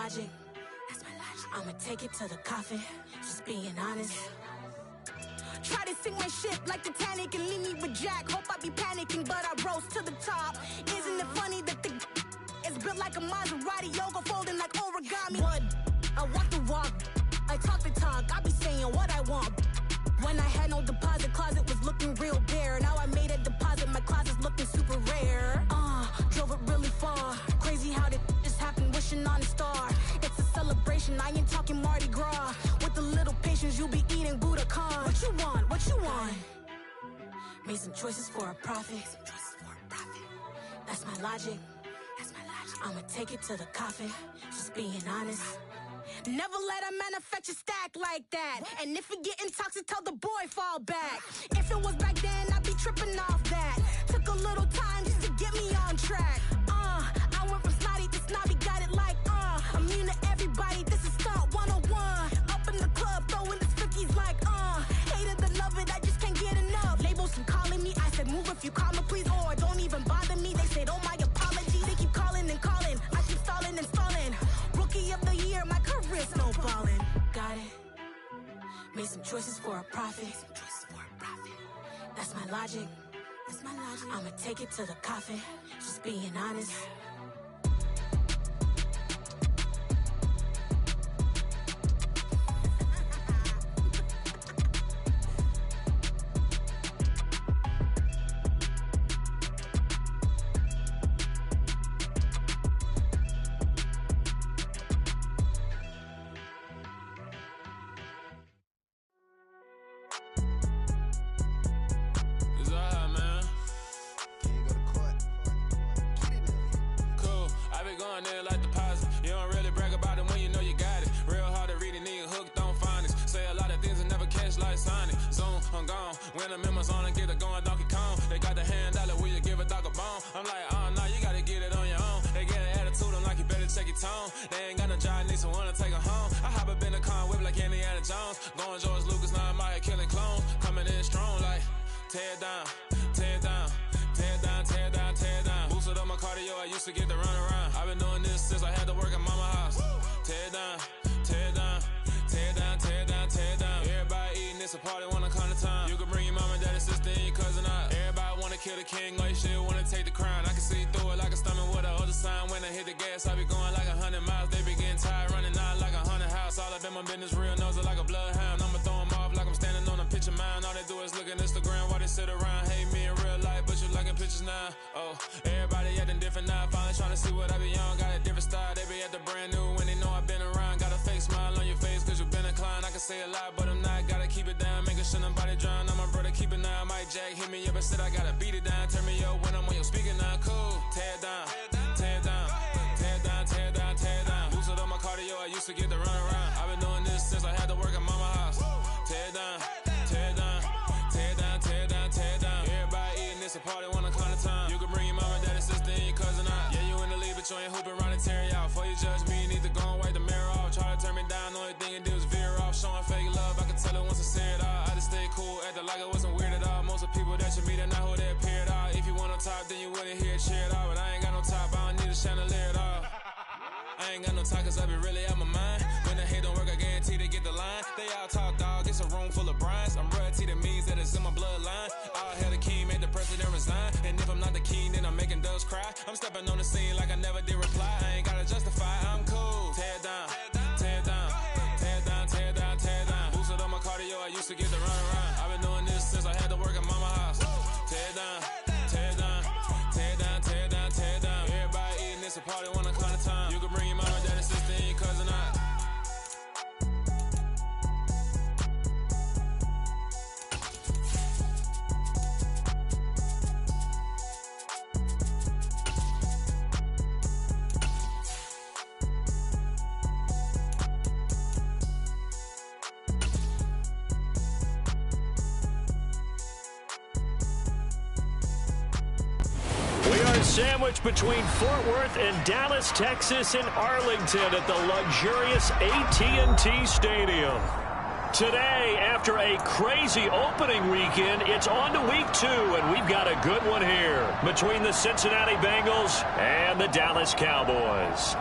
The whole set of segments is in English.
logic. That's my logic. I'ma take it to the coffin, just being honest. Try to sing my shit like Titanic and leave me with Jack. Hope I be panicking, but I rose to the top. Isn't it funny that the is built like a Maserati, yoga folding like origami? What? I walk the walk, I talk the talk, I be saying what I want. When I had no deposit, closet was looking real bare. Now I made a deposit, my closet's looking super rare. Drove it really far. Crazy how did this happen, wishing on a star. It's a celebration, I ain't talking Mardi Gras. With a little patience, you'll be eating Budokan. What you want? What you want? Made some choices for a profit. That's my logic. That's my logic. I'ma take it to the coffin, just being honest. Never let a manufacture stack like that. And if it getting toxic, tell the boy fall back. If it was back then, I'd be tripping off that. Took a little time just to get me on track. I went from snotty to snobby, got it like immune to everybody, this is stunt 101. Up in the club, throwing the 50s like hate it, I love it, I just can't get enough. Labels keep calling me, I said move if you call me please, or don't even bother me. They said oh my apology, they keep calling and calling. I keep stalling and stalling. Rookie of the year, my career snowballing. Got it. Made some choices for a profit. That's my logic. That's my logic. I'ma take it to the coffin, just being honest. When I'm in my zone and get it going Donkey Kong. They got the hand dollar, will you give a dog a bone? I'm like, oh no, you gotta get it on your own. They get an attitude, I'm like, you better check your tone. They ain't got no job, need someone to take her home. I hop up in the car, whip like Indiana Jones. Going George Lucas, now I'm out here killing clones. Coming in strong like, tear down, tear down, tear down, tear down, tear down. Boosted up my cardio, I used to get to run around. I've been doing this since I had to work at mama house. Tear down, tear down, tear down, tear down, tear down. Everybody eating, it's a party, wanna come to time. You can bring your mom and daddy, sister, and your cousin out. Everybody wanna kill the king, like shit, wanna take the crown. I can see through it like a stomach with a other sign. When I hit the gas, I be going like 100 miles. They be getting tired, running out like 100 house. All up in my business, real nose like a bloodhound. I'ma throw them off like I'm standing on a picture mound. All they do is look at Instagram while they sit around. Hate me in real life, but you liking pictures now. Oh, everybody acting different now. Finally trying to see what I be on. Got a different style, they be at the brand new when they know I've been around. Got a fake smile on your face cause you been inclined. I can say a lot, but I'm not. Gotta keep it down, making sure nobody drown. I'm my brother, keep it now. Mike Jack hit me up and said I gotta beat it down. Turn me up when I'm on your speaker now. Cool, tear down, tear down, tear down, tear down, tear down. Boosted up my cardio, I used to get to run around. I've been doing this since I had to work at mama house. Tear down, tear down, tear down, tear down, tear down. Everybody eating, it's a party, wanna come to time. You can bring your mama, daddy, sister, and your cousin out. Yeah, you in the lead, but you ain't hooping around and tear out. Before you judge me, you need to go and wipe the mirror off. Try to turn me down, only thing you do is veer off. Showing fake love, I can tell it once I say it all. I just stay cool, acting like I wasn't weird at all. Most of the people that you meet are not who they appear at all. If you want on top, then you wouldn't hear it cheer at all. But I ain't got no top, I don't need a chandelier at all. I ain't got no talk cause I be really out my mind. When the hate don't work, I guarantee they get the line. They all talk dog, it's a room full of brines. I'm royalty, that means that it's in my bloodline. All hell the king, made the president resign. And if I'm not the king, then I'm making doves cry. I'm stepping on the scene like I never did reply. I ain't gotta justify, I'm cool. Tear down, tear down, tear down, tear down, tear down. Boosted up my cardio, I used to get to run around. I've been doing this since I had to work at mama house. Tear down, tear down, tear down, tear down, tear down. Everybody eating, it's a party, wanna come to time. You can bring your mama, daddy, sister, and your cousin out. Sandwiched between Fort Worth and Dallas, Texas, and Arlington at the luxurious AT&T Stadium. Today, after a crazy opening weekend, it's on to week 2, and we've got a good one here between the Cincinnati Bengals and the Dallas Cowboys.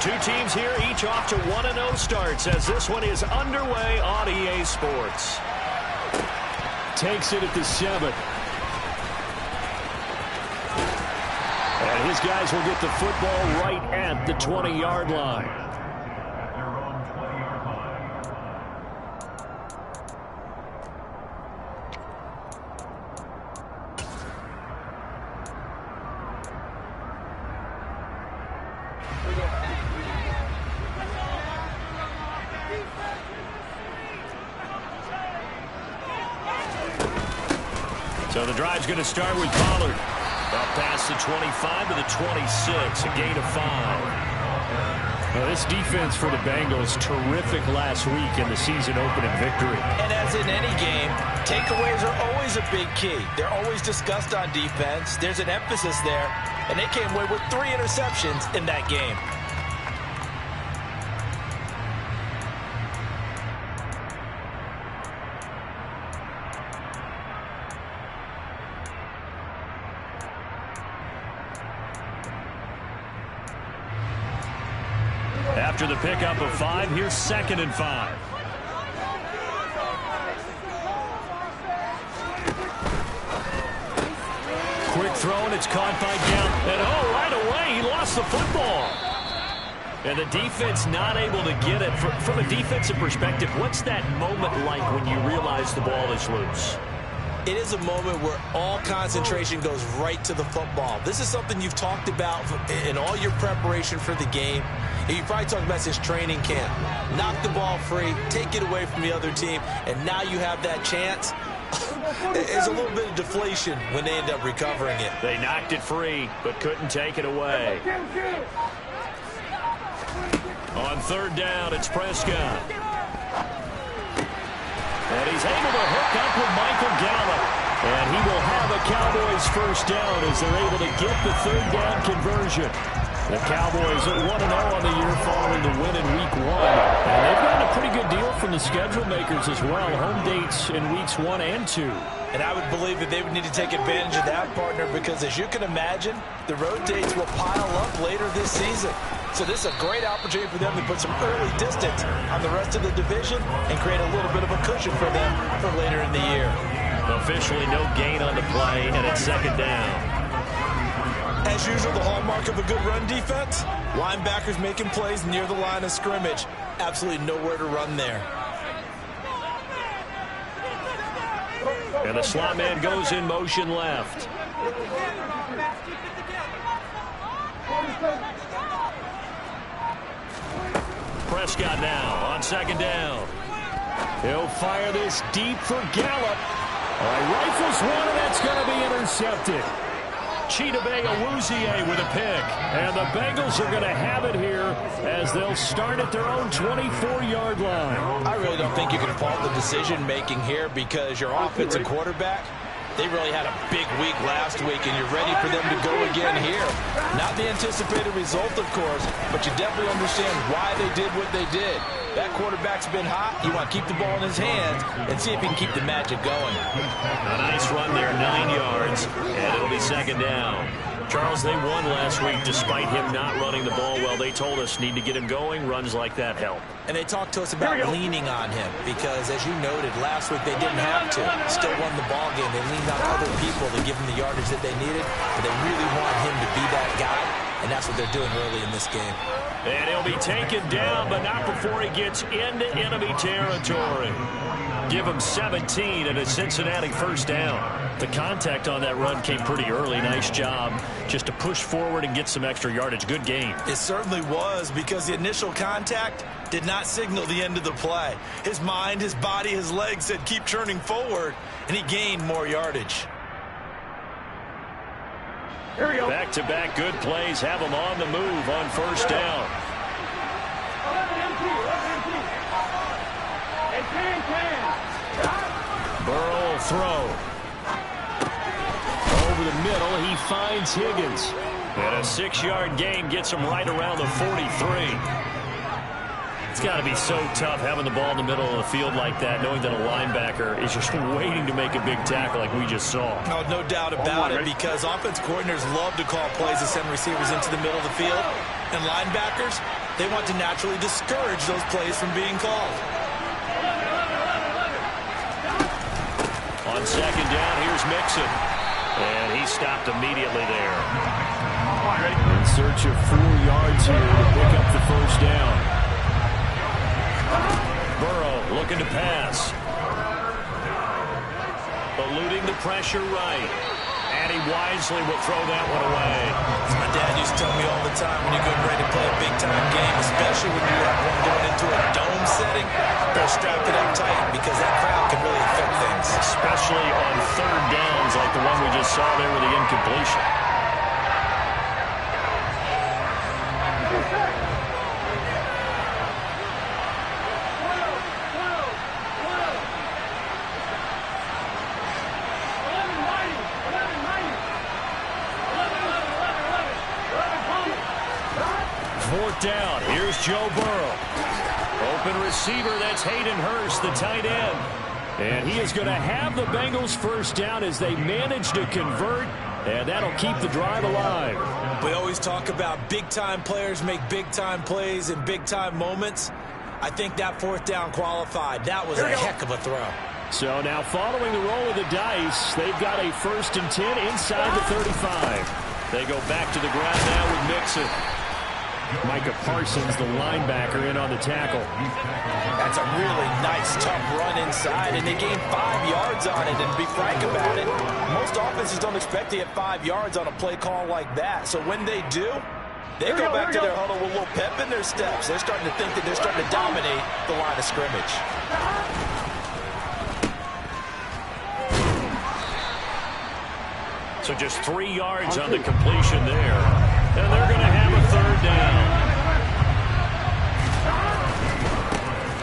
Two teams here, each off to 1-0 starts as this one is underway on EA Sports. Takes it at the 7. And his guys will get the football right at the 20-yard line. So the drive's going to start with Pollard. Up past the 25 to the 26, a gain of 5. Well, this defense for the Bengals, terrific last week in the season opening victory. And as in any game, takeaways are always a big key. They're always discussed on defense. There's an emphasis there, and they came away with 3 interceptions in that game. After the pickup of 5, here's 2nd and 5. Quick throw, and it's caught by Gallup. And right away, he lost the football. And the defense not able to get it. From a defensive perspective, what's that moment like when you realize the ball is loose? It is a moment where all concentration goes right to the football. This is something you've talked about in all your preparation for the game. And you probably talked about since training camp. Knock the ball free, take it away from the other team, and now you have that chance. There's a little bit of deflation when they end up recovering it. They knocked it free, but couldn't take it away. On 3rd down, it's Prescott. And he's able to hook up with Michael Gallup. And he will have a Cowboys first down as they're able to get the 3rd down conversion. The Cowboys at 1-0 on the year following the win in Week 1. And they've gotten a pretty good deal from the schedule makers as well. Home dates in Weeks 1 and 2. And I would believe that they would need to take advantage of that, partner, because as you can imagine, the road dates will pile up later this season. So this is a great opportunity for them to put some early distance on the rest of the division and create a little bit of a cushion for them for later in the year. Officially no gain on the play, and it's 2nd down. As usual, the hallmark of a good run defense, linebackers making plays near the line of scrimmage. Absolutely nowhere to run there. And the slot man goes in motion left. Prescott now on 2nd down. He'll fire this deep for Gallup. Rifles one, and that's going to be intercepted. Chidobe Awuzie with a pick. And the Bengals are going to have it here as they'll start at their own 24-yard line. I really don't think you can fault the decision-making here because your offensive quarterback, they really had a big week last week, and you're ready for them to go again here. Not the anticipated result, of course, but you definitely understand why they did what they did. That quarterback's been hot. You want to keep the ball in his hands and see if he can keep the magic going. A nice run there, 9 yards, and it'll be 2nd down. Charles, they won last week despite him not running the ball well. They told us need to get him going. Runs like that help. And they talked to us about leaning on him because, as you noted, last week they didn't have to. Still won the ball game. They leaned on other people to give them the yardage that they needed, but they really want him to be that guy, and that's what they're doing early in this game. And he'll be taken down, but not before he gets into enemy territory. Give him 17 and a Cincinnati first down. The contact on that run came pretty early. Nice job just to push forward and get some extra yardage. Good game. It certainly was because the initial contact did not signal the end of the play. His mind, his body, his legs said keep churning forward, and he gained more yardage. Back-to-back good plays have him on the move on first down. Burrow will throw. Over the middle, he finds Higgins. And a 6-yard gain gets him right around the 43. It's got to be so tough having the ball in the middle of the field like that, knowing that a linebacker is just waiting to make a big tackle like we just saw. Oh, no doubt about it, because offense coordinators love to call plays to send receivers into the middle of the field. And linebackers, They want to naturally discourage those plays from being called. On second down, here's Mixon. And he stopped immediately there. In search of 4 yards here to pick up the first down. Burrow looking to pass. Eluding the pressure right. And he wisely will throw that one away. My dad used to tell me all the time, when you're getting ready to play a big-time game, especially when you have one going into a dome setting, better strap it up tight because that crowd can really affect things. Especially on third downs like the one we just saw there with the incompletion. Fourth down. Here's Joe Burrow. Open receiver, that's Hayden Hurst, the tight end. And he is going to have the Bengals first down as they manage to convert, and that'll keep the drive alive. We always talk about big-time players make big-time plays in big-time moments. I think that fourth down qualified. That was a heck of a throw. So now following the roll of the dice, they've got a 1st and 10 inside the 35. They go back to the ground now with Mixon. Micah Parsons, the linebacker, in on the tackle. That's a really nice, tough run inside, and they gained 5 yards on it. And to be frank about it, most offenses don't expect to get 5 yards on a play call like that. So when they do, they go back to their huddle with a little pep in their steps. They're starting to think that they're starting to dominate the line of scrimmage. So just 3 yards on the completion there. And they're going to have a third down.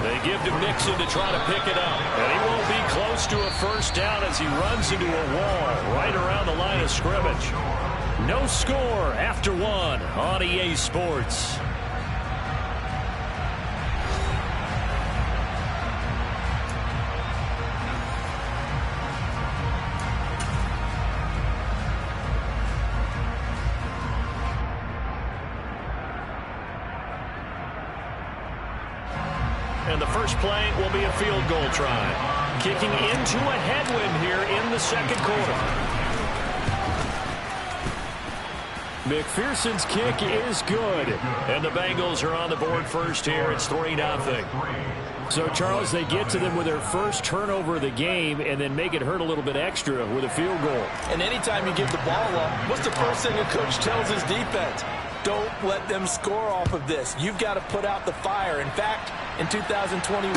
They give to Mixon to try to pick it up. And he won't be close to a first down as he runs into a wall right around the line of scrimmage. No score after 1 on EA Sports. And the first play will be a field goal try. Kicking into a headwind here in the second quarter. McPherson's kick is good. And the Bengals are on the board first here. It's 3-0. So, Charles, they get to them with their first turnover of the game and then make it hurt a little bit extra with a field goal. And anytime you give the ball up, what's the first thing a coach tells his defense? Don't let them score off of this. You've got to put out the fire. In fact, in 2021,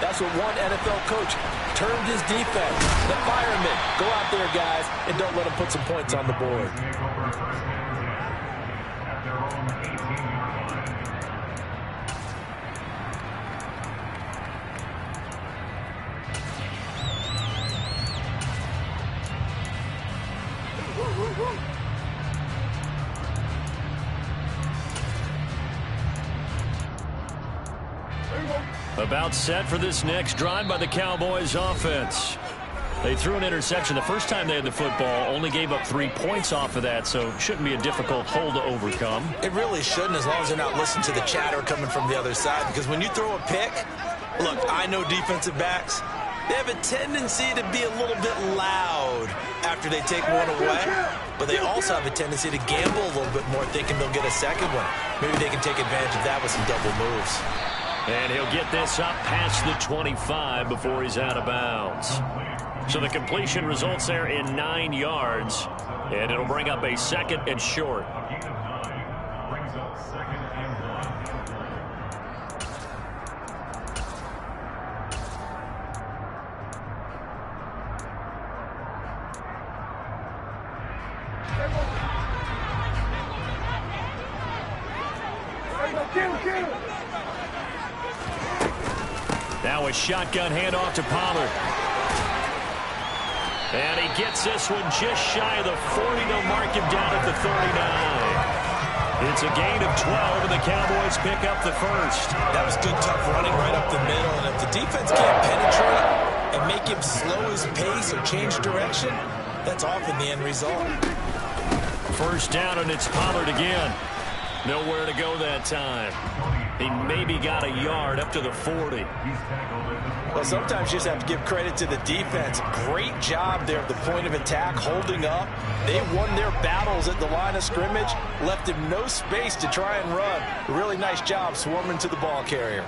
that's what one NFL coach termed his defense. The firemen. Go out there, guys, and don't let them put some points on the board. About set for this next drive by the Cowboys offense. They threw an interception the first time they had the football, only gave up 3 points off of that, so it shouldn't be a difficult hole to overcome. It really shouldn't, as long as they're not listening to the chatter coming from the other side, because when you throw a pick, look, I know defensive backs, they have a tendency to be a little bit loud after they take one away, but they also have a tendency to gamble a little bit more, thinking they'll get a second one. Maybe they can take advantage of that with some double moves. And he'll get this up past the 25 before he's out of bounds. So the completion results there in 9 yards, and it'll bring up a 2nd and short. Now a shotgun handoff to Pollard. And he gets this one just shy of the 40. They'll mark him down at the 39. It's a gain of 12, and the Cowboys pick up the first. That was good, tough running right up the middle. And if the defense can't penetrate and make him slow his pace or change direction, that's often the end result. First down, and it's Pollard again. Nowhere to go that time. He maybe got a yard up to the 40. Well, sometimes you just have to give credit to the defense. Great job there at the point of attack, holding up. They won their battles at the line of scrimmage, left him no space to try and run. A really nice job swarming to the ball carrier.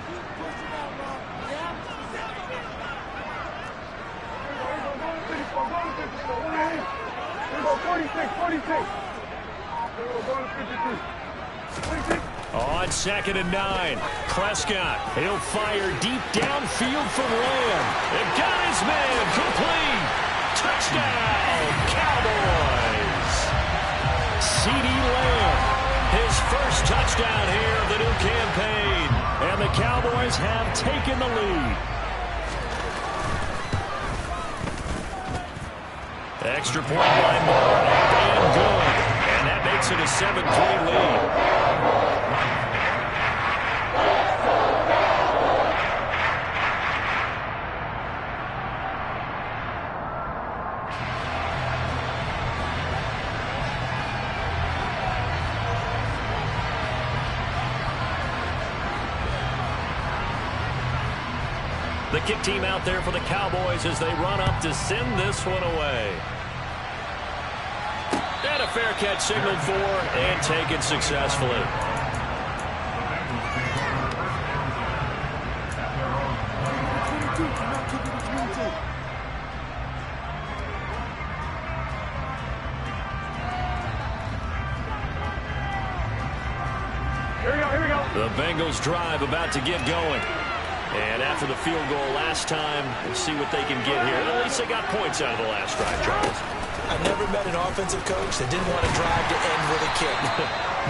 On 2nd and 9, Prescott. He'll fire deep downfield from Lamb. It got his man complete. Touchdown, Cowboys. C.D. Lamb, his first touchdown here of the new campaign. And the Cowboys have taken the lead. Extra point by Moore, and good. And that makes it a 7-3 lead. The kick team out there for the Cowboys as they run up to send this one away. And a fair catch signaled for and taken successfully. Here we go. The Bengals drive about to get going. And after the field goal last time, we'll see what they can get here. At least they got points out of the last drive, Charles. I've never met an offensive coach that didn't want to drive to end with a kick.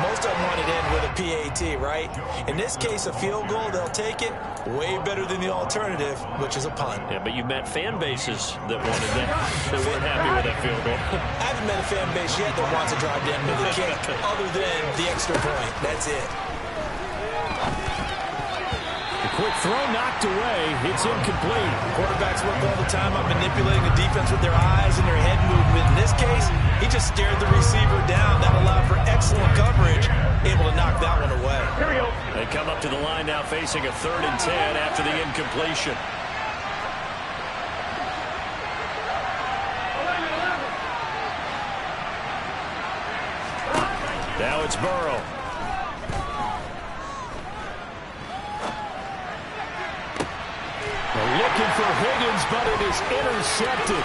Most of them want it to end with a PAT, right? In this case, a field goal, they'll take it. Way better than the alternative, which is a punt. Yeah, but you met fan bases that wanted that, that weren't happy with that field goal. I haven't met a fan base yet that wants to drive to end with a kick, other than the extra point. That's it. Quick throw knocked away. It's incomplete. Quarterbacks work all the time on manipulating the defense with their eyes and their head movement. In this case, he just stared the receiver down. That allowed for excellent coverage, able to knock that one away. Here we go. They come up to the line now facing a 3rd and 10 after the incompletion. Now it's Burrow. Looking for Higgins, but it is intercepted.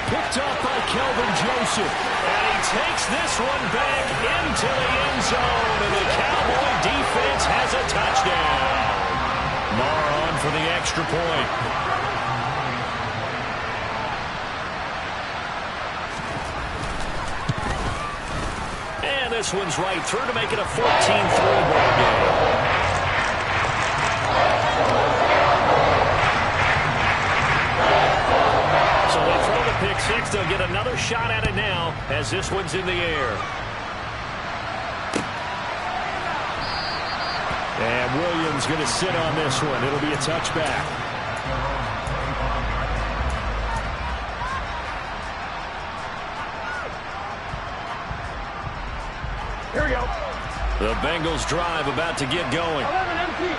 Picked up by Kelvin Joseph. And he takes this one back into the end zone. And the Cowboy defense has a touchdown. Marr on for the extra point. And this one's right through to make it a 14-3 ball game. Pick six, they'll get another shot at it now as this one's in the air. And Williams going to sit on this one. It'll be a touchback. Here we go. The Bengals drive about to get going.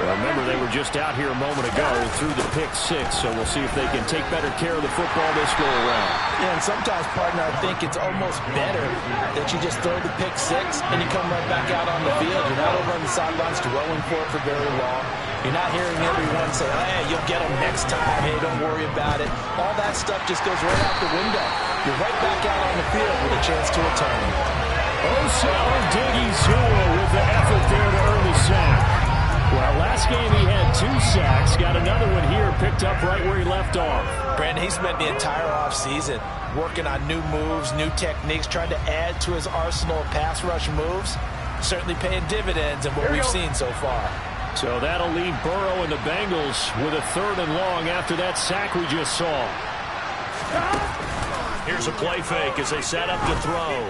Remember, they were just out here a moment ago through the pick six, so we'll see if they can take better care of the football this go around. Yeah, and sometimes, partner, I think it's almost better that you just throw the pick six and you come right back out on the field. You're not over on the sidelines dwelling for it for very long. You're not hearing everyone say, hey, you'll get them next time. Hey, don't worry about it. All that stuff just goes right out the window. You're right back out on the field with a chance to atone. Odighizuwa with the effort there to earn the sack. Well, last game he had 2 sacks. Got another one here picked up right where he left off. Brandon, he spent the entire offseason working on new moves, new techniques, trying to add to his arsenal of pass rush moves. Certainly paying dividends in what we've seen so far. So that'll leave Burrow and the Bengals with a 3rd and long after that sack we just saw. Here's a play fake as they set up to throw.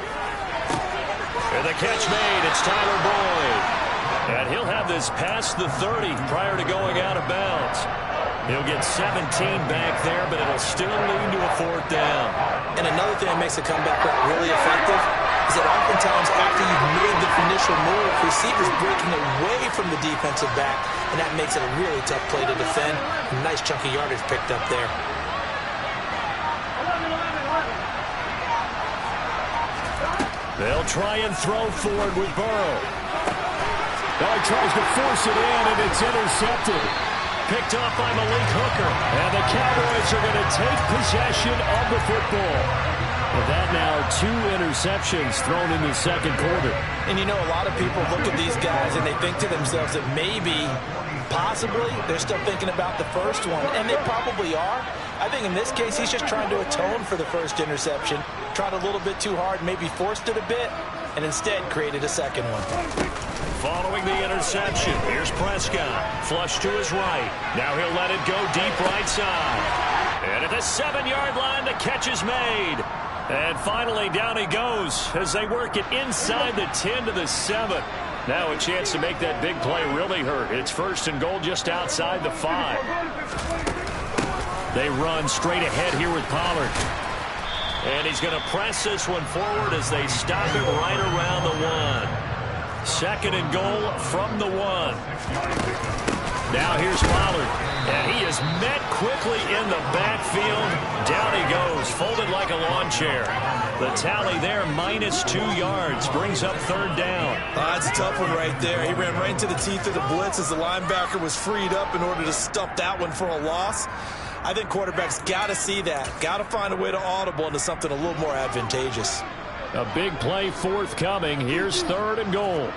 And the catch made. It's Tyler Boyd. And he'll have this past the 30 prior to going out of bounds. He'll get 17 back there, but it'll still lead to a 4th down. And another thing that makes the comeback really effective is that oftentimes after you've made the initial move, receivers breaking away from the defensive back, and that makes it a really tough play to defend. A nice chunk of yardage picked up there. They'll try and throw forward with Burrow. Now he tries to force it in, and it's intercepted. Picked off by Malik Hooker. And the Cowboys are going to take possession of the football. With that now, 2 interceptions thrown in the second quarter. And you know, a lot of people look at these guys and they think to themselves that maybe, possibly, they're still thinking about the first one. And they probably are. I think in this case, he's just trying to atone for the first interception. Tried a little bit too hard, maybe forced it a bit, and instead created a second one. Following the interception, here's Prescott. Flush to his right. Now he'll let it go deep right side. And at the 7-yard line, the catch is made. And finally, down he goes as they work it inside the 10 to the 7. Now a chance to make that big play really hurt. It's 1st and goal just outside the 5. They run straight ahead here with Pollard. And he's going to press this one forward as they stop him right around the 1. 2nd and goal from the 1. Now here's Pollard. And he is met quickly in the backfield. Down he goes, folded like a lawn chair. The tally there, -2 yards, brings up 3rd down. That's a tough one right there. He ran right into the teeth of the blitz as the linebacker was freed up in order to stuff that one for a loss. I think quarterbacks got to see that. Got to find a way to audible into something a little more advantageous. A big play forthcoming. Here's 3rd and goal.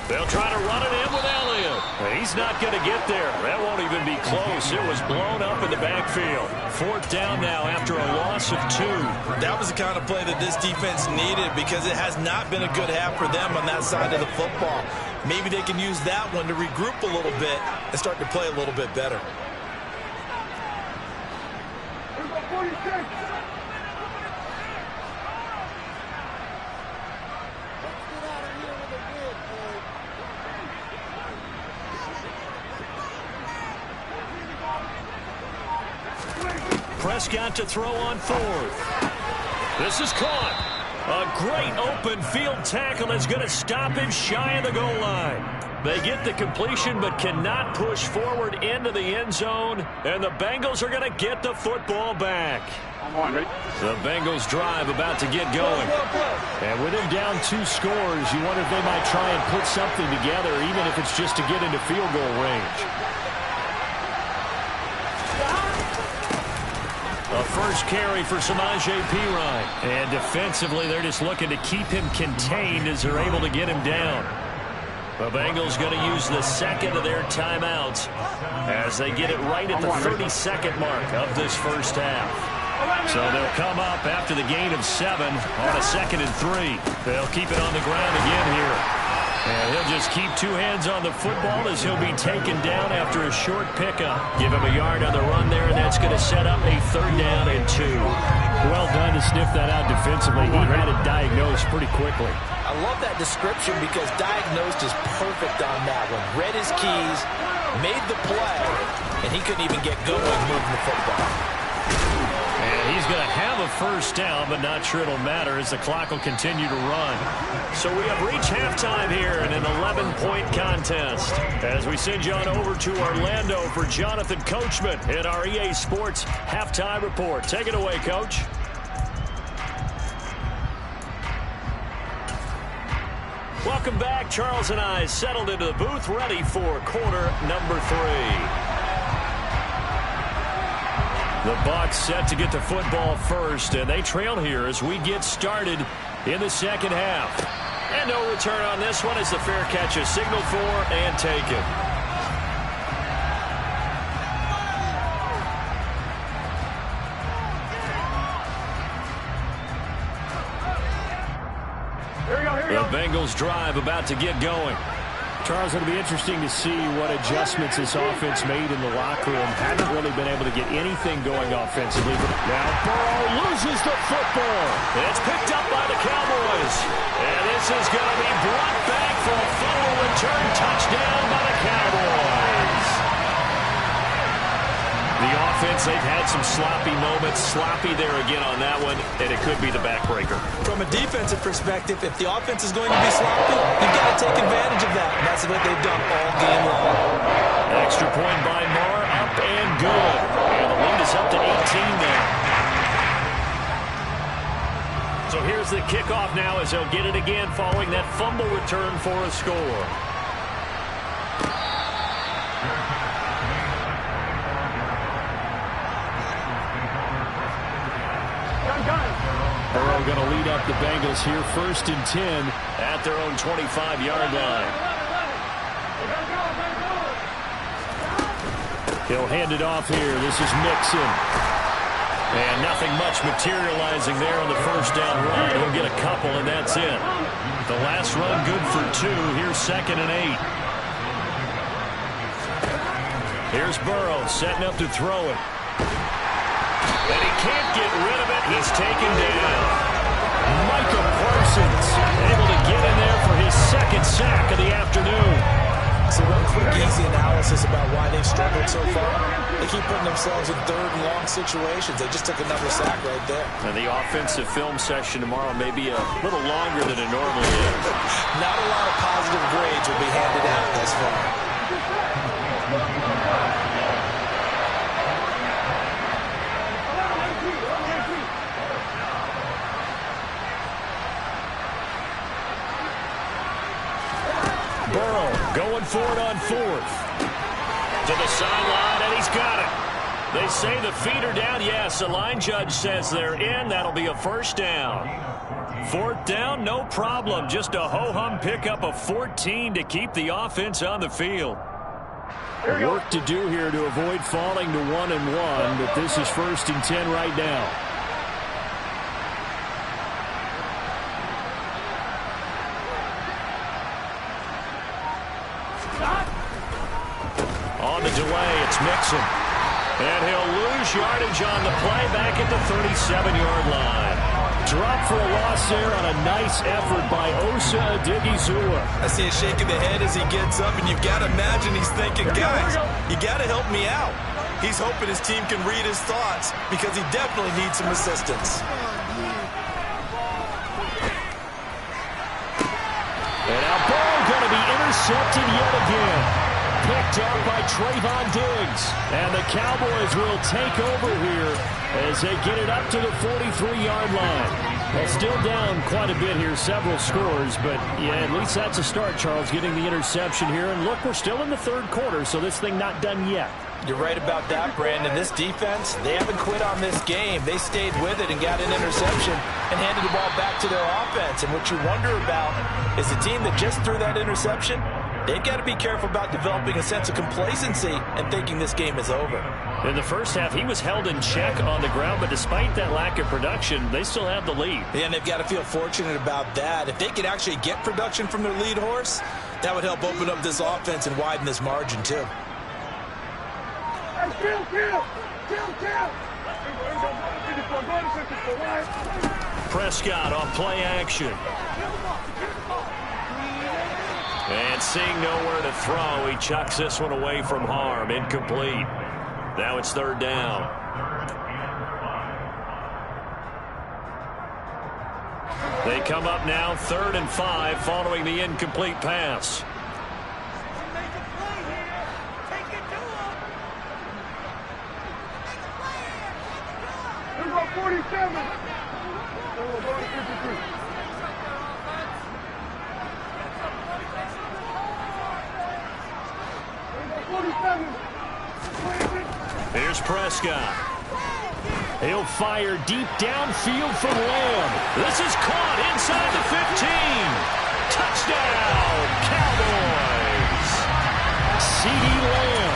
They'll try to run it in with Elliott. He's not going to get there. That won't even be close. It was blown up in the backfield. 4th down now after a loss of 2. That was the kind of play that this defense needed because it has not been a good half for them on that side of the football. Maybe they can use that one to regroup a little bit and start to play a little bit better. Prescott to throw on 4th. This is caught. A great open field tackle is going to him him shy of the goal line. They get the completion but cannot push forward into the end zone, and the Bengals are going to get the football back. The Bengals drive about to get going. And with him down 2 scores, you wonder if they might try and put something together, even if it's just to get into field goal range. A first carry for Samaje Perine. And defensively, they're just looking to keep him contained as they're able to get him down. The Bengals going to use the 2nd of their timeouts as they get it right at the 32nd mark of this first half. So they'll come up after the gain of 7 on a 2nd and 3. They'll keep it on the ground again here. And he'll just keep 2 hands on the football as he'll be taken down after a short pickup. Give him a yard on the run there, and that's going to set up a 3rd down and 2. Well done to sniff that out defensively. He had it diagnosed pretty quickly. I love that description because diagnosed is perfect on that one. Read his keys, made the play, and he couldn't even get going moving the football. And he's going to have a first down, but not sure it'll matter as the clock will continue to run. So we have reached halftime here in an 11-point contest. As we send you on over to Orlando for Jonathan Coachman in our EA Sports Halftime Report. Take it away, Coach. Welcome back. Charles and I settled into the booth, ready for quarter number 3. The Bucs set to get the football first, and they trail here as we get started in the second half. And no return on this one as the fair catch is signaled for and taken. The Bengals drive about to get going. Charles, it'll be interesting to see what adjustments this offense made in the locker room. Haven't really been able to get anything going offensively. Now Burrow loses the football. It's picked up by the Cowboys. And this is going to be brought back for a fumble return touchdown by the Cowboys. The offense, they've had some sloppy moments. Sloppy there again on that one, and it could be the backbreaker. From a defensive perspective, if the offense is going to be sloppy, you've got to take advantage of that. And that's what they've done all game long. Extra point by Marr, up and good. And the lead is up to 18 now. So here's the kickoff now as they'll get it again following that fumble return for a score. Burrow going to lead up the Bengals here, 1st and 10 at their own 25-yard line. He'll hand it off here. This is Mixon. And nothing much materializing there on the first down run. He'll get a couple, and that's it. The last run good for 2. Here's 2nd and 8. Here's Burrow setting up to throw it. And he can't get rid of it. He's taken down. Micah Parsons able to get in there for his 2nd sack of the afternoon. So one quick, easy analysis about why they've struggled so far. They keep putting themselves in 3rd and long situations. They just took another sack right there. And the offensive film session tomorrow may be a little longer than it normally is. Not a lot of positive grades will be handed out thus far. Burrow going for it on 4th. To the sideline, and he's got it. They say the feet are down. Yes, the line judge says they're in. That'll be a 1st down. 4th down, no problem. Just a ho-hum pickup of 14 to keep the offense on the field. Work to do here to avoid falling to 1-1, but this is 1st and 10 right now. On the delay, it's Mixon. And he'll lose yardage on the play back at the 37-yard line. Drop for a loss there on a nice effort by Osa Odighizuwa. I see a shake of the head as he gets up, and you've got to imagine he's thinking, guys, you got to help me out. He's hoping his team can read his thoughts because he definitely needs some assistance. And now Burrow going to be intercepted yet again. Picked up by Trayvon Diggs. And the Cowboys will take over here as they get it up to the 43-yard line. Well, still down quite a bit here, several scores, but yeah, at least that's a start, Charles, getting the interception here. And look, we're still in the 3rd quarter, so this thing not done yet. You're right about that, Brandon. This defense, they haven't quit on this game. They stayed with it and got an interception and handed the ball back to their offense. And what you wonder about is the team that just threw that interception, they've got to be careful about developing a sense of complacency and thinking this game is over. In the first half, he was held in check on the ground, but despite that lack of production, they still have the lead. And they've got to feel fortunate about that. If they could actually get production from their lead horse, that would help open up this offense and widen this margin, too. Prescott on play action. And seeing nowhere to throw, he chucks this one away from harm. Incomplete. Now it's 3rd down. They come up now 3rd and 5 following the incomplete pass. Here's our 47. Here's Prescott. He'll fire deep downfield from Lamb. This is caught inside the 15. Touchdown, Cowboys. CeeDee Lamb,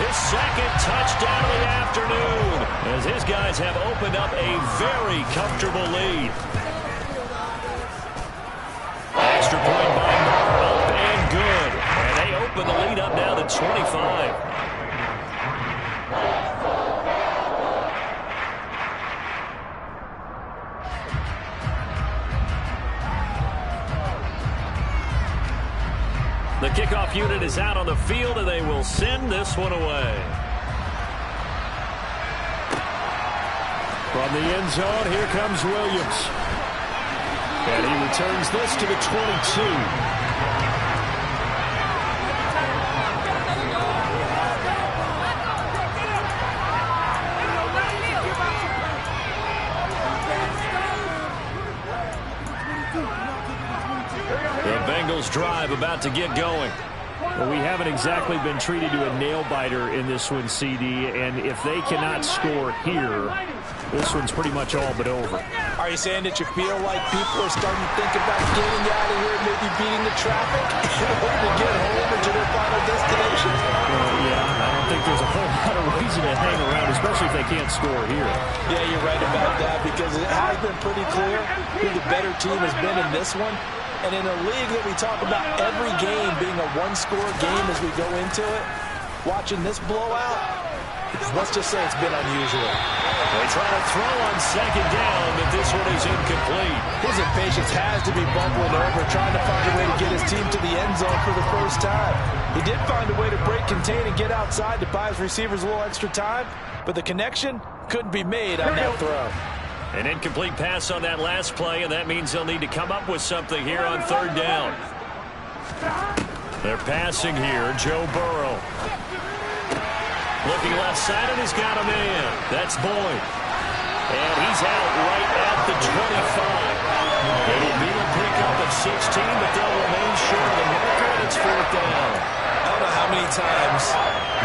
his 2nd touchdown of the afternoon, as his guys have opened up a very comfortable lead. Extra point by Marr, up and good. And they open the lead up now to 25. The kickoff unit is out on the field, and they will send this one away. From the end zone, here comes Williams. And he returns this to the 22. Drive about to get going. Well, we haven't exactly been treated to a nail-biter in this one, CD, and if they cannot score here, this one's pretty much all but over. Are you saying that you feel like people are starting to think about getting out of here, maybe beating the traffic in order to get home into their final destination? Yeah, I don't think there's a whole lot of reason to hang around, especially if they can't score here. Yeah, you're right about that, because it has been pretty clear who the better team has been in this one. And in a league that we talk about every game being a one-score game as we go into it, watching this blowout, let's just say it's been unusual. They try to throw on second down, but this one is incomplete. His impatience has to be bubbling over, trying to find a way to get his team to the end zone for the first time. He did find a way to break, contain, and get outside to buy his receivers a little extra time, but the connection couldn't be made on that throw. An incomplete pass on that last play, and that means they'll need to come up with something here on third down. They're passing here. Joe Burrow. Looking left side, and he's got a man. That's Boyd. And he's out right at the 25. It'll be a pickup of 16, but they'll remain short of the marker, and it's fourth down. I don't know how many times,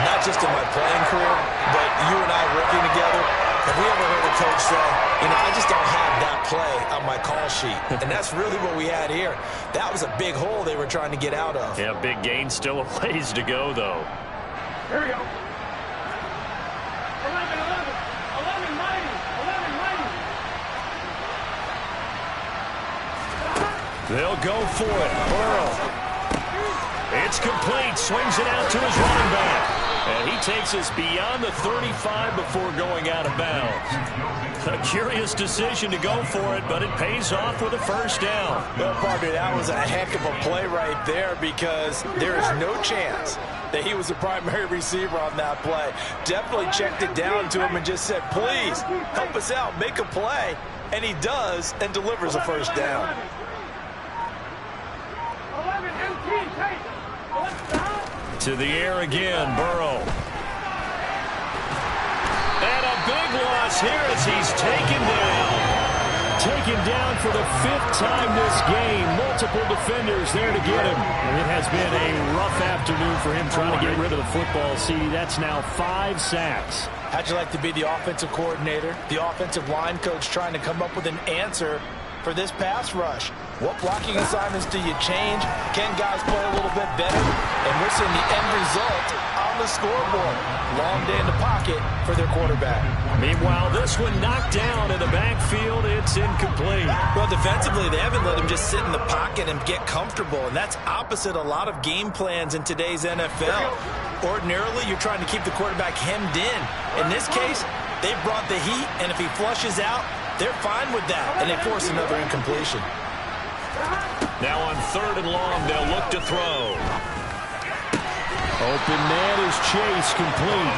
not just in my playing career, but you and I working together, have we ever heard a coach say, you know, I just don't have that play on my call sheet? And that's really what we had here. That was a big hole they were trying to get out of. Yeah, big gain, still a ways to go, though. Here we go. 11, 11, 11, 90. They'll go for it. Burrow. It's complete. Swings it out to his running back. And he takes us beyond the 35 before going out of bounds. A curious decision to go for it, but it pays off with a first down. Well, partner, that was a heck of a play right there, because there is no chance that he was the primary receiver on that play. Definitely checked it down to him and just said, please, help us out, make a play. And he does, and delivers a first down. 11, MT, take. To the air again, Burrow. And a big loss here as he's taken down. Taken down for the 5th time this game. Multiple defenders there to get him. And it has been a rough afternoon for him trying to get rid of the football. See, that's now 5 sacks. How'd you like to be the offensive coordinator, the offensive line coach, trying to come up with an answer for this pass rush? What blocking assignments do you change? Can guys play a little bit better? And we're seeing the end result on the scoreboard. Long day in the pocket for their quarterback. Meanwhile, this one knocked down in the backfield. It's incomplete. Well, defensively, they haven't let him just sit in the pocket and get comfortable, and that's opposite a lot of game plans in today's NFL. Ordinarily, you're trying to keep the quarterback hemmed in. In this case, they've brought the heat, and if he flushes out, they're fine with that, and they force another incompletion. Now on third and long, they'll look to throw. Open man is Chase, complete.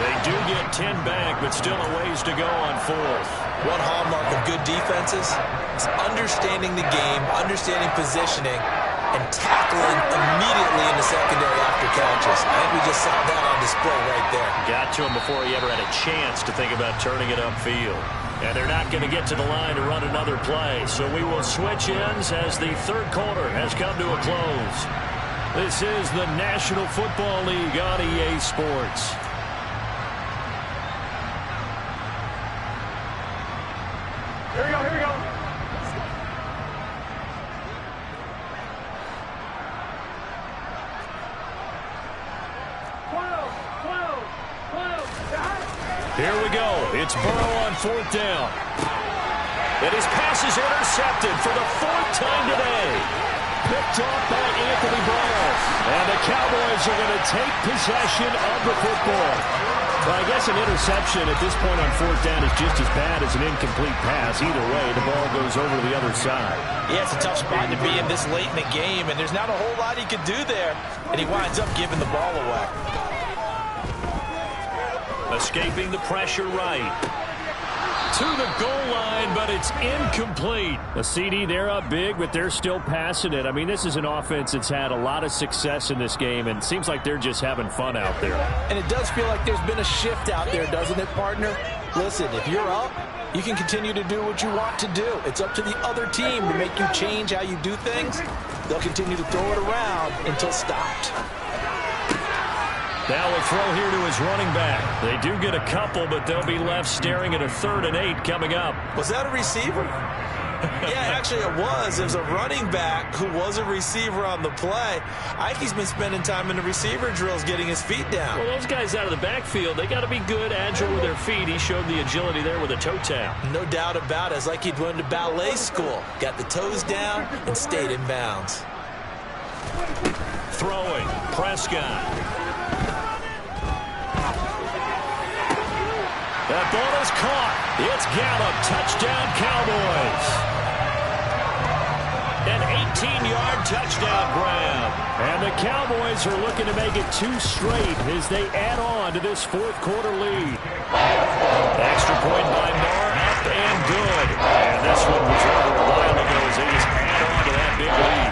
They do get 10 back, but still a ways to go on fourth. One hallmark of good defenses is understanding the game, understanding positioning, and tackling immediately in the secondary after catches. I think we just saw that on display right there. Got to him before he ever had a chance to think about turning it upfield. And they're not going to get to the line to run another play. So we will switch ends as the third quarter has come to a close. This is the National Football League on EA Sports. Here we go, here we go. Here we go. It's Burrow on fourth down. And his pass is intercepted for the 4th time today. Picked off by Anthony Brown. And the Cowboys are going to take possession of the football. Well, I guess an interception at this point on fourth down is just as bad as an incomplete pass. Either way, the ball goes over to the other side. Yeah, it's a tough spot to be in this late in the game, and there's not a whole lot he could do there. And he winds up giving the ball away. Escaping the pressure right. to the goal line, but it's incomplete. The CD, they're up big, but they're still passing it. I mean, this is an offense that's had a lot of success in this game, and it seems like they're just having fun out there. And it does feel like there's been a shift out there, doesn't it, partner? Listen, if you're up, you can continue to do what you want to do. It's up to the other team to make you change how you do things. They'll continue to throw it around until stopped. Now a throw here to his running back. They do get a couple, but they'll be left staring at a 3rd and 8 coming up. Was that a receiver? Yeah, actually it was. It was a running back who was a receiver on the play. Ike's been spending time in the receiver drills getting his feet down. Well, those guys out of the backfield, they got to be good, agile with their feet. He showed the agility there with a toe tap. No doubt about it. It's like he'd went to ballet school. Got the toes down and stayed in bounds. Throwing, Prescott. That ball is caught. It's Gallup. Touchdown, Cowboys. An 18-yard touchdown grab. And the Cowboys are looking to make it 2 straight as they add on to this 4th quarter lead. Extra point by Moore, up and good. And this one was over a while ago as they just add on to that big lead.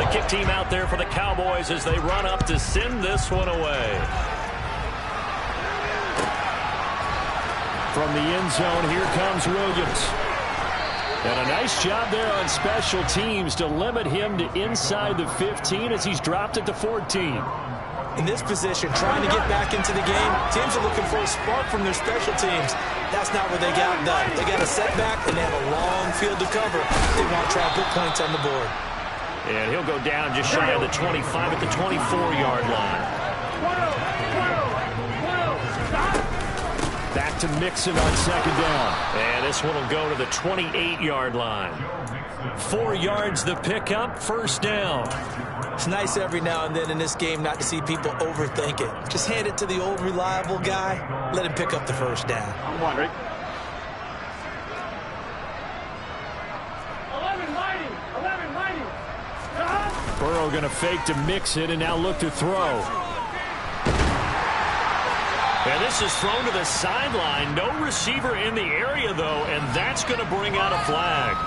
The kick team out there for the Cowboys as they run up to send this one away. From the end zone, here comes Williams. And a nice job there on special teams to limit him to inside the 15 as he's dropped at the 14. In this position, trying to get back into the game, teams are looking for a spark from their special teams. That's not what they got done. They got a setback, and they have a long field to cover. They want to try to put points on the board. And he'll go down just shy of the 25 at the 24-yard line. Back to Mixon on 2nd down. And this one will go to the 28-yard line. 4 yards the pickup, 1st down. It's nice every now and then in this game not to see people overthink it. Just hand it to the old reliable guy. Let him pick up the 1st down. I'm wondering. 11 mighty. Burrow going to fake to Mixon and now look to throw. And this is thrown to the sideline. No receiver in the area, though, and that's going to bring out a flag.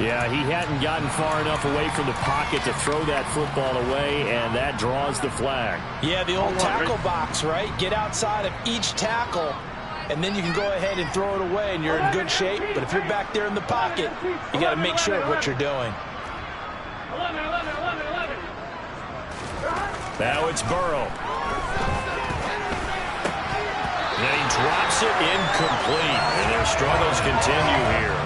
Yeah, he hadn't gotten far enough away from the pocket to throw that football away, and that draws the flag. Yeah, the old tackle box, right? Get outside of each tackle, and then you can go ahead and throw it away, and you're in good shape. But if you're back there in the pocket, you got to make sure of what you're doing. 11. Now it's Burrow. And he drops it incomplete, and their struggles continue here.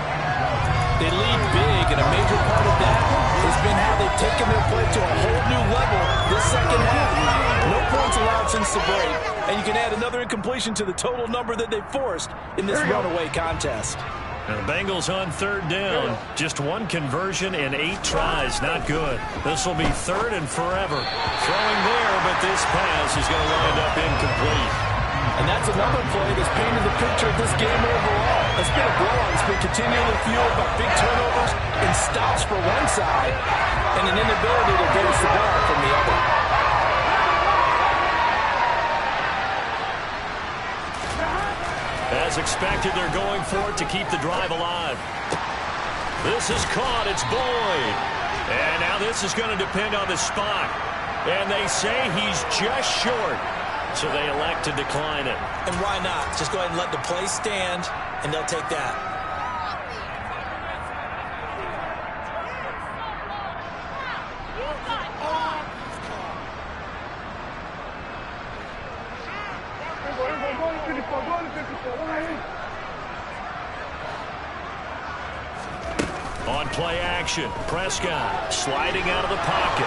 They lead big, and a major part of that has been how they've taken their play to a whole new level this 2nd half. No points allowed since the break, and you can add another incompletion to the total number that they've forced in this runaway contest. And the Bengals on 3rd down. Just 1 conversion and 8 tries. Not good. This will be 3rd and forever. Throwing there, but this pass is going to wind up incomplete. And that's another play that's painted the picture of this game overall. It's been a blowout. It's been continually fueled by big turnovers and stops for one side and an inability to advance the ball from the other. As expected, they're going for it to keep the drive alive. This is caught. It's Boyd. And now this is going to depend on the spot. And they say he's just short. So they elect to decline it. And why not? Just go ahead and let the play stand, and they'll take that. On play action, Prescott sliding out of the pocket.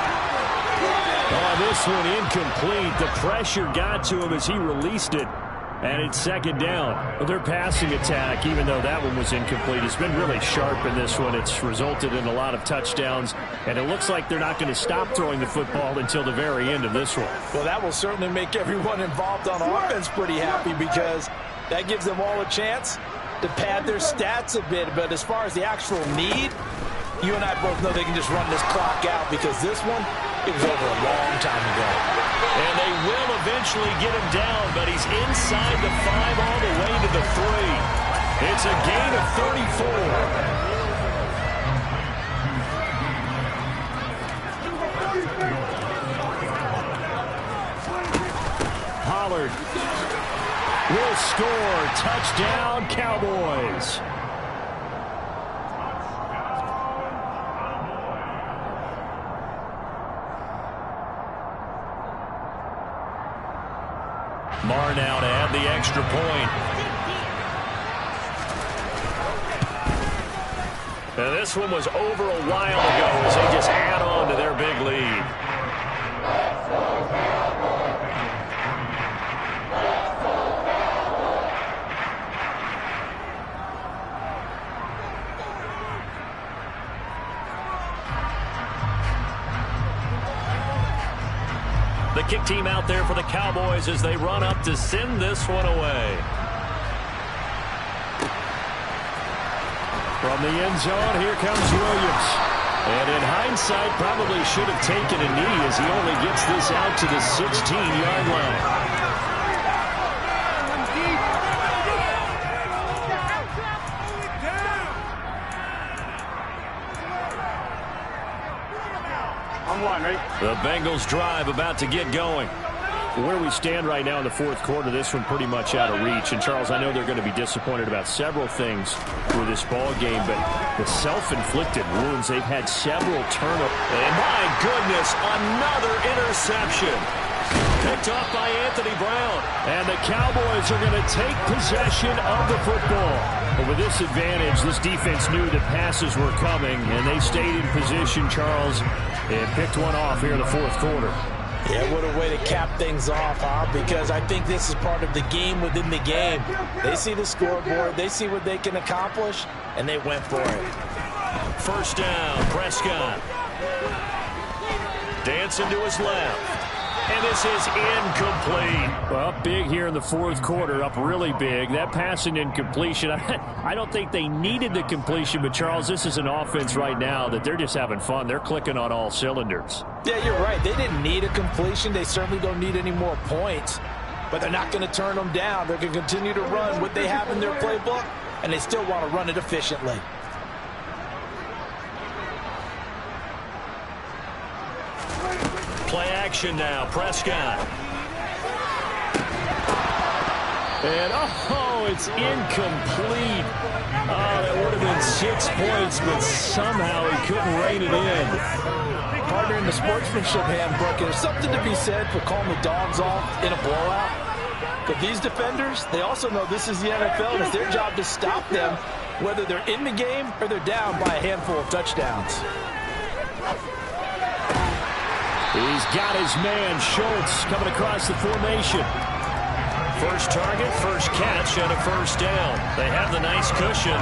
Oh, this one incomplete. The pressure got to him as he released it. And it's 2nd down. But their passing attack, even though that one was incomplete, has been really sharp in this one. It's resulted in a lot of touchdowns. And it looks like they're not going to stop throwing the football until the very end of this one. Well, that will certainly make everyone involved on offense pretty happy because that gives them all a chance to pad their stats a bit. But as far as the actual need, you and I both know they can just run this clock out because this one, it was over a long time ago. And they will eventually get him down, but he's inside the 5 all the way to the 3. It's a gain of 34. Pollard will score. Touchdown, Cowboys. Marr now to add the extra point. And this one was over a while ago as they just add on to their big lead. The kick team out there for the Cowboys as they run up to send this one away. From the end zone, here comes Williams. And in hindsight, probably should have taken a knee as he only gets this out to the 16-yard line. The Bengals drive about to get going. Where we stand right now in the fourth quarter, this one pretty much out of reach. And, Charles, I know they're going to be disappointed about several things with this ball game, but the self-inflicted wounds, they've had several turnovers. And, my goodness, another interception. Picked off by Anthony Brown. And the Cowboys are going to take possession of the football. But with this advantage, this defense knew that passes were coming, and they stayed in position, Charles, and picked one off here in the fourth quarter. Yeah, what a way to cap things off, huh? Because I think this is part of the game within the game. They see the scoreboard, they see what they can accomplish, and they went for it. First down, Prescott. Dancing to his left. And this is incomplete. Well, up big here in the fourth quarter, up really big. That pass and incompletion, I don't think they needed the completion, but, Charles, this is an offense right now that they're just having fun. They're clicking on all cylinders. Yeah, you're right. They didn't need a completion. They certainly don't need any more points, but they're not going to turn them down. They're going to continue to run what they have in their playbook, and they still want to run it efficiently. Play action now, Prescott. And, oh, it's incomplete. Oh, that would have been 6 points, but somehow he couldn't rein it in. Partner, in the sportsmanship handbook, there's something to be said for calling the dogs off in a blowout. But these defenders, they also know this is the NFL, and it's their job to stop them, whether they're in the game or they're down by a handful of touchdowns. He's got his man, Schultz, coming across the formation. First target, first catch, and a first down. They have the nice cushion.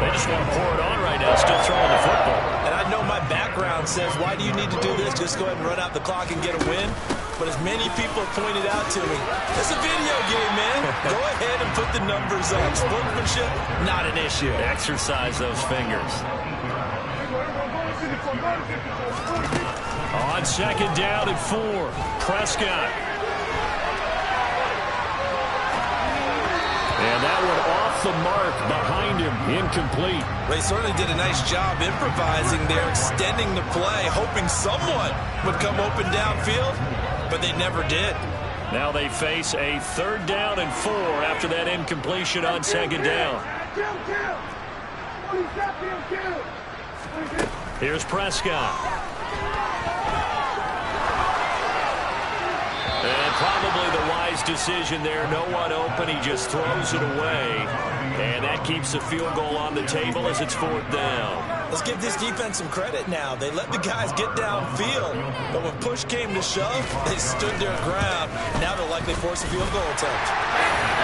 They just want to pour it on right now, still throwing the football. And I know my background says, why do you need to do this? Just go ahead and run out the clock and get a win. But as many people pointed out to me, it's a video game, man. Go ahead and put the numbers on. Sportsmanship, not an issue. Exercise those fingers. On second down and 4, Prescott. And that one off the mark behind him, incomplete. They certainly did a nice job improvising there, extending the play, hoping someone would come open downfield, but they never did. Now they face a third down and 4 after that incompletion on second down. Here's Prescott. And probably the wise decision there. No one open. He just throws it away. And that keeps the field goal on the table as it's fourth down. Let's give this defense some credit now. They let the guys get downfield. But when push came to shove, they stood their ground. Now they'll likely force a field goal attempt.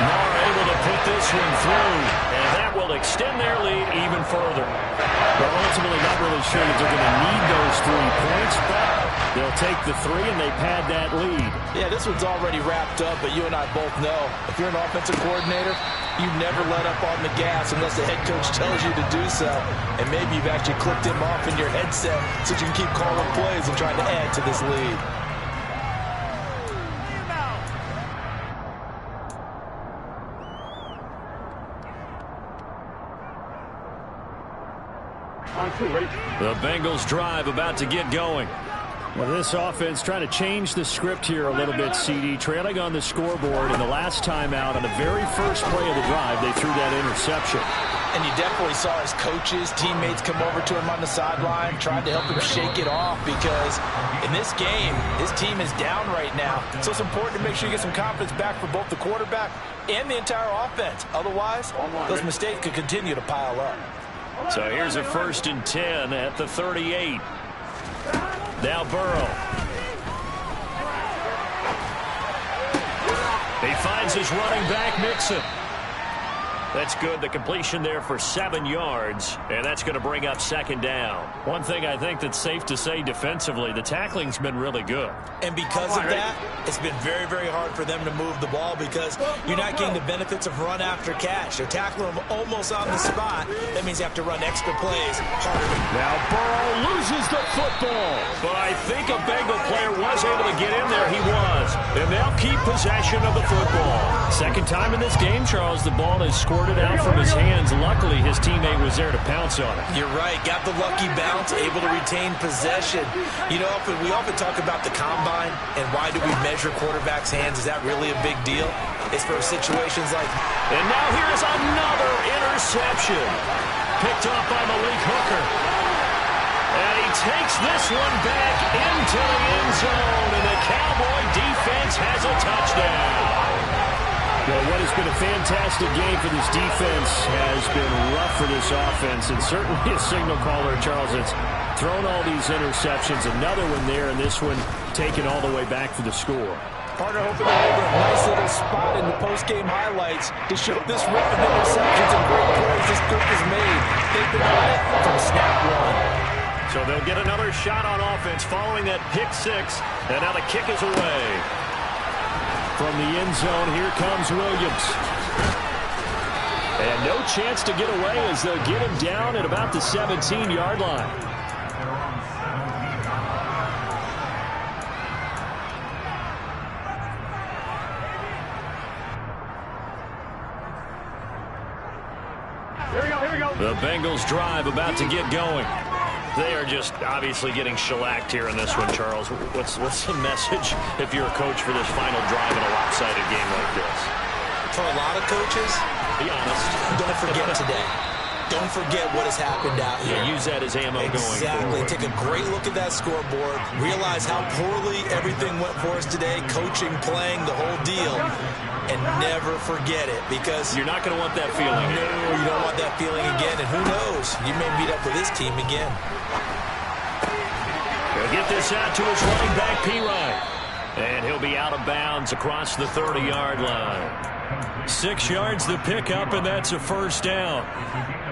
Marr able to put this one through. And that will extend their lead even further. They're ultimately not really sure that they're going to need those 3 points, but they'll take the 3 and they pad that lead. Yeah, this one's already wrapped up, but you and I both know if you're an offensive coordinator, you never let up on the gas unless the head coach tells you to do so. And maybe you've actually clicked him off in your headset so you can keep calling plays and trying to add to this lead. The Bengals drive about to get going. Well, this offense trying to change the script here a little bit, CD. Trailing on the scoreboard, and the last time out on the very first play of the drive, they threw that interception. And you definitely saw his coaches, teammates come over to him on the sideline, tried to help him shake it off because in this game, his team is down right now. So it's important to make sure you get some confidence back for both the quarterback and the entire offense. Otherwise, those mistakes could continue to pile up. So here's a 1st and 10 at the 38. Now Burrow. He finds his running back, Mixon. That's good. The completion there for 7 yards, and that's going to bring up 2nd down. One thing I think that's safe to say defensively, the tackling's been really good. And because of that, it's been very, very hard for them to move the ball because you're not getting the benefits of run after catch. They're tackling them almost on the spot. That means you have to run extra plays harder. Now Burrow loses the football, but I think a Bengal player was able to get in there. He was. And they'll keep possession of the football. Second time in this game, Charles, the ball is scored it out from his hands. Luckily, his teammate was there to pounce on it. You're right. Got the lucky bounce, able to retain possession. You know, we often talk about the combine and why do we measure quarterbacks' hands. Is that really a big deal? It's for situations like... And now here's another interception. Picked up by Malik Hooker. And he takes this one back into the end zone. And the Cowboy defense has a touchdown. Well, what has been a fantastic game for this defense has been rough for this offense, and certainly a signal caller, Charles, that's thrown all these interceptions. Another one there, and this one taken all the way back for the score. Partner hoping to have a nice little spot in the post-game highlights to show this run of interceptions and great plays this group has made. They've been on it from snap one. So they'll get another shot on offense following that pick 6, and now the kick is away. From the end zone, here comes Williams. And no chance to get away as they'll get him down at about the 17-yard line. Here we go. The Bengals drive about to get going. They are just obviously getting shellacked here in this one, Charles. What's the message if you're a coach for this final drive in a lopsided game like this? For a lot of coaches, be honest. Don't forget today. Don't forget what has happened out here. Yeah, use that as ammo going forward. Take a great look at that scoreboard. Realize how poorly everything went for us today. Coaching, playing, the whole deal. And never forget it because... You're not going to want that feeling. No, you don't want that feeling again. And who knows? You may meet up with this team again. He'll get this out to his running back, P-Ryan. And he'll be out of bounds across the 30-yard line. 6 yards to pick up, and that's a 1st down.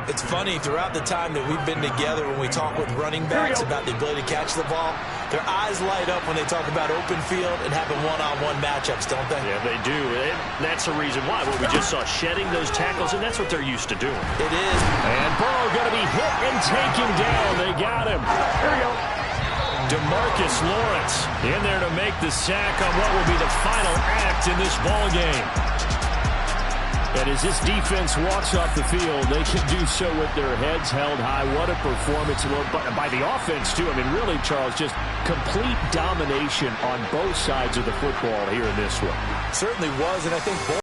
It's funny, throughout the time that we've been together, when we talk with running backs about the ability to catch the ball, their eyes light up when they talk about open field and having one-on-one matchups, don't they? Yeah, they do. And that's the reason why. What we just saw, shedding those tackles, and that's what they're used to doing. It is. And Burrow going to be hit and taken down. They got him. Here we go. DeMarcus Lawrence in there to make the sack on what will be the final act in this ball game. And as this defense walks off the field, they can do so with their heads held high. What a performance by the offense, too. I mean, really, Charles, just complete domination on both sides of the football here in this one. Certainly was, and I think both